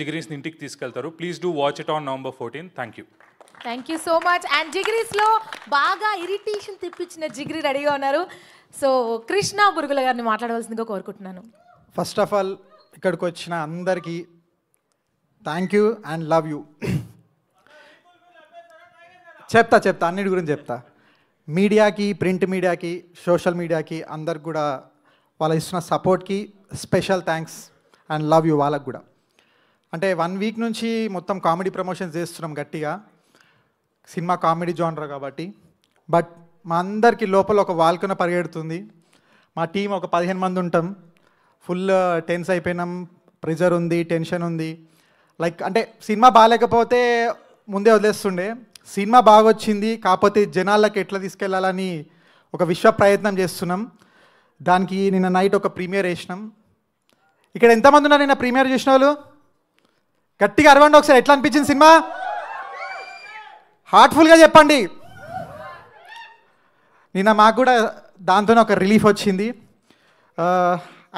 జిగిరీస్ని ఇంటికి తీసుకెళ్తారు. Please do watch it on November 14. Thank you. Thank you so much. And జిగిరీస్లో బాగా irritation తెప్పించిన జిగిరి రెడీగా ఉన్నారు. సో కృష్ణ బురుగుల గారిని మాట్లాడవలసిందిగా కోరుకుంటున్నాను. ఫస్ట్ ఆఫ్ ఆల్ ఇక్కడికి వచ్చిన అందరికీ thank you and love you. చెప్తా అన్నిటి గురించి చెప్తా. మీడియాకి, ప్రింట్ మీడియాకి, సోషల్ మీడియాకి అందరికి కూడా వాళ్ళు ఇస్తున్న సపోర్ట్కి special thanks and love you వాళ్ళకు కూడా. అంటే 1 వీక్ నుంచి మొత్తం కామెడీ ప్రమోషన్స్ చేస్తున్నాం గట్టిగా, సినిమా కామెడీ జానర్ కాబట్టి. బట్ మా అందరికీ లోపల ఒక వాల్కన పరిగెడుతుంది. మా టీం ఒక 15 మంది ఉంటాం. ఫుల్ టెన్స్ అయిపోయినాం, ప్రెజర్ ఉంది, టెన్షన్ ఉంది. లైక్ అంటే సినిమా బాగాలేకపోతే ముందే వదిలేస్తుండే, సినిమా బాగా వచ్చింది కాకపోతే జనాలకి ఎట్లా తీసుకెళ్ళాలని ఒక విశ్వ ప్రయత్నం చేస్తున్నాం. దానికి నిన్న నైట్ ఒక ప్రీమియర్ వేసినాం. ఇక్కడ ఎంతమంది ఉన్నారు నిన్న ప్రీమియర్ చేసిన వాళ్ళు? గట్టిగా అరవండి ఒకసారి. ఎట్లా అనిపించింది సినిమా? హార్ట్ఫుల్గా చెప్పండి. నిన్న మాకు కూడా దాంతోనే ఒక రిలీఫ్ వచ్చింది.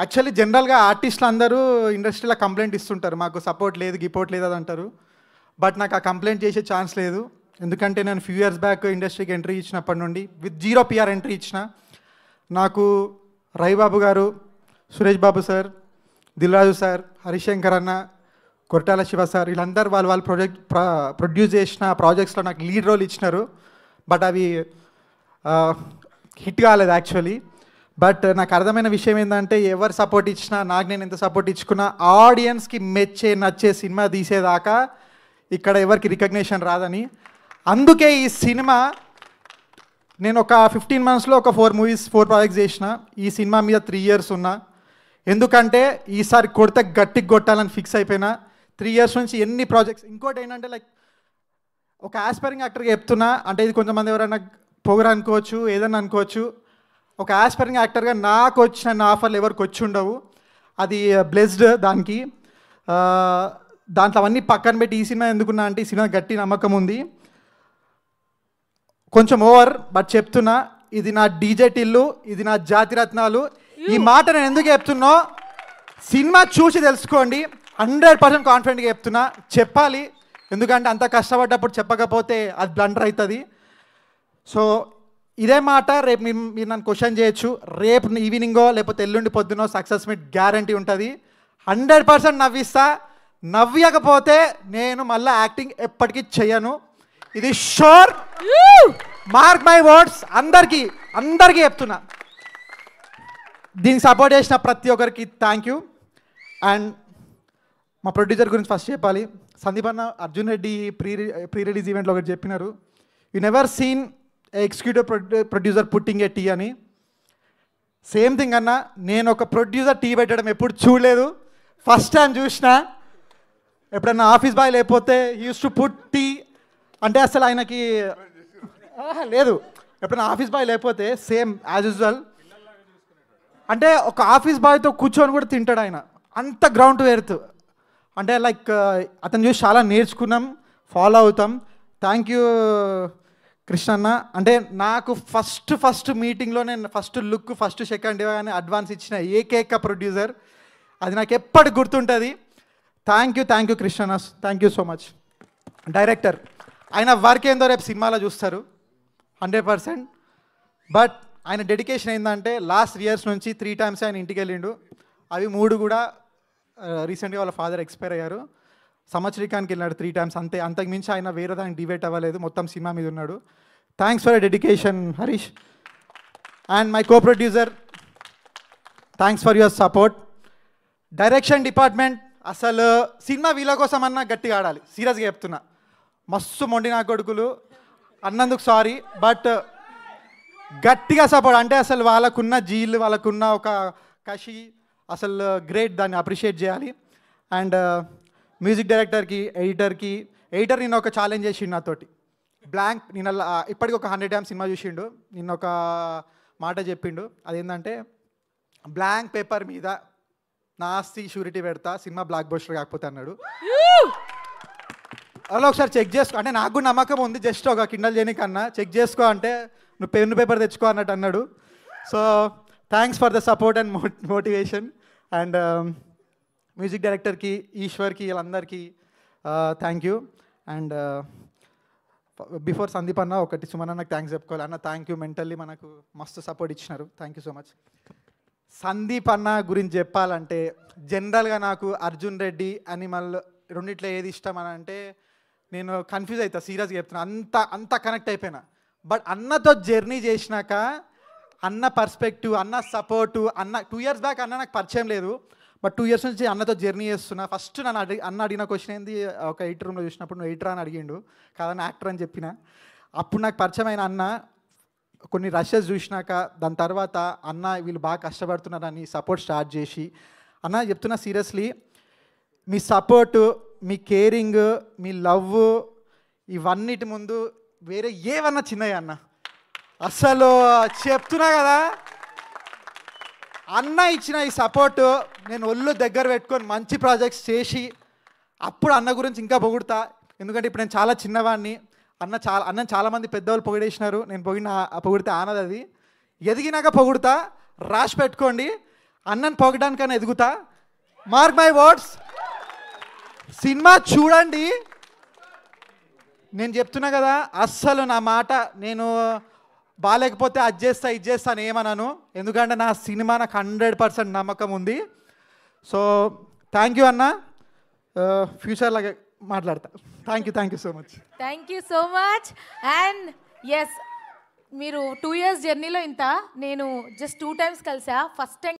యాక్చువల్లీ జనరల్గా ఆర్టిస్టులు అందరూ ఇండస్ట్రీలో కంప్లైంట్ ఇస్తుంటారు, మాకు సపోర్ట్ లేదు, గిపోర్ట్ లేదు అది అంటారు. బట్ నాకు ఆ కంప్లైంట్ చేసే ఛాన్స్ లేదు. ఎందుకంటే నేను ఫ్యూ ఇయర్స్ బ్యాక్ ఇండస్ట్రీకి ఎంట్రీ ఇచ్చినప్పటి నుండి విత్ 0 PR ఎంట్రీ ఇచ్చిన. నాకు రవిబాబు గారు, సురేష్ బాబు సార్, దిల్రాజు సార్, హరిశంకర్ అన్న, కొరటాల శివ సార్, వీళ్ళందరూ వాళ్ళు ప్రొడ్యూస్ చేసిన ప్రాజెక్ట్స్లో నాకు లీడ్ రోల్ ఇచ్చినారు. బట్ అవి హిట్ కాలేదు యాక్చువల్లీ. బట్ నాకు అర్థమైన విషయం ఏంటంటే ఎవరు సపోర్ట్ ఇచ్చినా, నాకు నేను ఎంత సపోర్ట్ ఇచ్చుకున్నా, ఆడియన్స్కి నచ్చే సినిమా తీసేదాకా ఇక్కడ ఎవరికి రికగ్నేషన్ రాదని. అందుకే ఈ సినిమా నేను ఒక 15 monthsలో ఒక 4 ప్రాజెక్ట్స్ చేసిన. ఈ సినిమా మీద 3 years ఉన్నా. ఎందుకంటే ఈసారి కొడితే గట్టికి కొట్టాలని ఫిక్స్ అయిపోయినా. 3 years నుంచి ఎన్ని ప్రాజెక్ట్స్. ఇంకోటి ఏంటంటే లైక్ ఒక ఆస్పైరింగ్ యాక్టర్గా చెప్తున్నా, అంటే ఇది కొంతమంది ఎవరైనా పొగరు అనుకోవచ్చు, ఏదన్నా అనుకోవచ్చు. ఒక ఆస్పైరింగ్ యాక్టర్గా నాకు వచ్చిన ఆఫర్లు ఎవరికి వచ్చి ఉండవు. అది బ్లెస్డ్ దానికి. దాంట్లో అవన్నీ పక్కన పెట్టి ఈ సినిమా ఎందుకున్నా అంటే ఈ సినిమా గట్టి నమ్మకం ఉంది. కొంచెం ఓవర్ బట్ చెప్తున్నా, ఇది నా డీజే టిల్లు, ఇది నా జాతిరత్నాలు. ఈ మాట నేను ఎందుకు చెప్తున్నా, సినిమా చూసి తెలుసుకోండి. 100% కాన్ఫిడెంట్గా చెప్తున్నా, చెప్పాలి. ఎందుకంటే అంత కష్టపడ్డప్పుడు చెప్పకపోతే అది బ్లండర్ అవుతుంది. సో ఇదే మాట రేపు మీరు నన్ను క్వశ్చన్ చేయొచ్చు. రేపు ఈవినింగో లేకపోతే ఎల్లుండి పొద్దునో సక్సెస్ మీట్ గ్యారంటీ ఉంటుంది. 100% నవ్విస్తా. నవ్వకపోతే నేను మళ్ళీ యాక్టింగ్ ఎప్పటికీ చెయ్యను. ఇది షూర్, మార్క్ మై వర్డ్స్. అందరికీ చెప్తున్నా. దీనికి సపోర్ట్ చేసిన ప్రతి ఒక్కరికి థ్యాంక్ యూ. అండ్ మా ప్రొడ్యూసర్ గురించి ఫస్ట్ చెప్పాలి. సందీప్ అన్న అర్జున్ రెడ్డి ప్రీ రిలీజ్ ఈవెంట్లో ఒకటి చెప్పినారు, you never seen executive producer putting a tea అని. సేమ్ థింగ్ అన్న, నేను ఒక ప్రొడ్యూసర్ టీ పెట్టడం ఎప్పుడు చూడలేదు, ఫస్ట్ టైం చూసిన. ఎప్పుడన్నా ఆఫీస్ బాయ్ లేకపోతే యూస్ టు పుట్ టీ అంటే అసలు ఆయనకి లేదు. ఎప్పుడైనా ఆఫీస్ బాయ్ లేకపోతే సేమ్ యాజ్ యూజువల్ అంటే ఒక ఆఫీస్ బాయ్తో కూర్చొని కూడా తింటాడు ఆయన, అంత గ్రౌండ్ టు ఎర్త్. అంటే లైక్ అతను చూసి చాలా నేర్చుకున్నాం, ఫాలో అవుతాం. థ్యాంక్ యూ కృష్ణన్న. అంటే నాకు ఫస్ట్ మీటింగ్లో నేను ఫస్ట్ లుక్, ఫస్ట్ సెకండ్ అని అడ్వాన్స్ ఇచ్చిన ఏకైక ప్రొడ్యూసర్. అది నాకు ఎప్పటికి గుర్తుంటుంది. థ్యాంక్ యూ కృష్ణన్న, thank you so much. Director, ఆయన వర్క్ ఏందో రేపు సినిమాలో చూస్తారు 100%. బట్ ఆయన డెడికేషన్ ఏంటంటే లాస్ట్ 3 years నుంచి 3 times ఆయన ఇంటికి వెళ్ళిండు. అవి 3 కూడా రీసెంట్గా వాళ్ళ ఫాదర్ ఎక్స్పైర్ అయ్యారు. సంవత్సరికానికి వెళ్ళినాడు 3 times అంతే. అంతకుమించి ఆయన వేరే దానికి డిబేట్ అవ్వలేదు, మొత్తం సినిమా మీద ఉన్నాడు. Thanks for dedication Harish. And my co producer, thanks for your support. Direction department, అసలు సినిమా వీళ్ళ కోసం అన్నా గట్టిగా ఆడాలి, సీరియస్గా చెప్తున్నా. మస్తు మొండి నా కొడుకులు అన్నందుకు సారీ, బట్ గట్టిగా సపోర్ట్. అంటే అసలు వాళ్ళకున్న జీల్, వాళ్ళకున్న ఒక కషి అసలు గ్రేట్, దాన్ని అప్రిషియేట్ చేయాలి. అండ్ మ్యూజిక్ డైరెక్టర్కి, ఎడిటర్ నిన్న ఒక ఛాలెంజ్ చేసిండు నాతోటి. బ్లాంక్ నిన్న ఇప్పటికి ఒక 100 times సినిమా చూసిండు. నిన్న ఒక మాట చెప్పిండు, అదేంటంటే బ్లాంక్ పేపర్ మీద నా ఆస్తి షూరిటీ పెడతా, సినిమా బ్లాక్ బస్టర్ కాకపోతే అన్నాడు. అలా ఒకసారి చెక్ చేసుకో అంటే నాకు కూడా నమ్మకం ఉంది, జస్ట్ ఒక కిండల్ చేయనికన్నా చెక్ చేసుకో అంటే నువ్వు పెన్ను పేపర్ తెచ్చుకో అన్నట్టు అన్నాడు. So thanks for the support and motivation. And music డైరెక్టర్కి, ఈశ్వర్కి, వీళ్ళందరికీ thank you. And before Sandeep అన్న ఒకటి సుమన్ అన్నకు థ్యాంక్స్ చెప్పుకోవాలి. అన్న థ్యాంక్ యూ, మెంటల్లీ మనకు మస్తు సపోర్ట్ ఇచ్చినారు. Thank you so much. Sandeep అన్న గురించి చెప్పాలంటే జనరల్గా నాకు అర్జున్ రెడ్డి, అనిమల్ రెండిట్లో ఏది ఇష్టం అని అంటే నేను కన్ఫ్యూజ్ అవుతా, సీరియస్గా చెప్తున్నా. అంత కనెక్ట్ అయిపోయినా. బట్ అన్నతో జర్నీ చేసినాక అన్న పర్స్పెక్టివ్, అన్న సపోర్టు, అన్న 2 years బ్యాక్ అన్న నాకు పరిచయం లేదు, బట్ 2 years నుంచి అన్నతో జర్నీ చేస్తున్నా. ఫస్ట్ నన్ను అన్న అడిగిన క్వశ్చన్ ఏంది, ఒక ఎడిటర్ రూమ్లో చూసినప్పుడు నువ్వు ఎడిటర్ అని అడిగిండు, కాదని యాక్టర్ అని చెప్పిన. అప్పుడు నాకు పరిచయమైన అన్న కొన్ని రషెస్ చూసినాక దాని తర్వాత అన్న వీళ్ళు బాగా కష్టపడుతున్నారని సపోర్ట్ స్టార్ట్ చేసి, అన్న చెప్తున్నా సీరియస్లీ, మీ సపోర్టు, మీ కేరింగ్, మీ లవ్, ఇవన్నిటి ముందు వేరే ఏమన్నా చిన్నయ్య అన్న. అసలు చెప్తున్నా కదా, అన్న ఇచ్చిన ఈ సపోర్టు నేను ఒళ్ళు దగ్గర పెట్టుకొని మంచి ప్రాజెక్ట్స్ చేసి అప్పుడు అన్న గురించి ఇంకా పొగుడుతా. ఎందుకంటే ఇప్పుడు నేను చాలా చిన్నవాడిని. అన్న చాలామంది పెద్దవాళ్ళు పొగిడేసినారు, నేను పొగిడితే ఆనది. అది ఎదిగినాక పొగుడుతా, రాసి పెట్టుకోండి. అన్నని పొగడానికన్నా ఎదుగుతా. Mark my words. సినిమా చూడండి. నేను చెప్తున్నా కదా, అస్సలు నా మాట నేను బాగాలేకపోతే అది చేస్తా ఇది చేస్తాను ఏమన్నాను. ఎందుకంటే నా సినిమా నాకు 100% నమ్మకం ఉంది. సో థ్యాంక్ యూ అన్న. ఫ్యూచర్లాగే మాట్లాడతా. Thank you so much. Thank you so much. And yes, మీరు 2 years జర్నీలో ఇంత, నేను జస్ట్ 2 times కలిసా. First time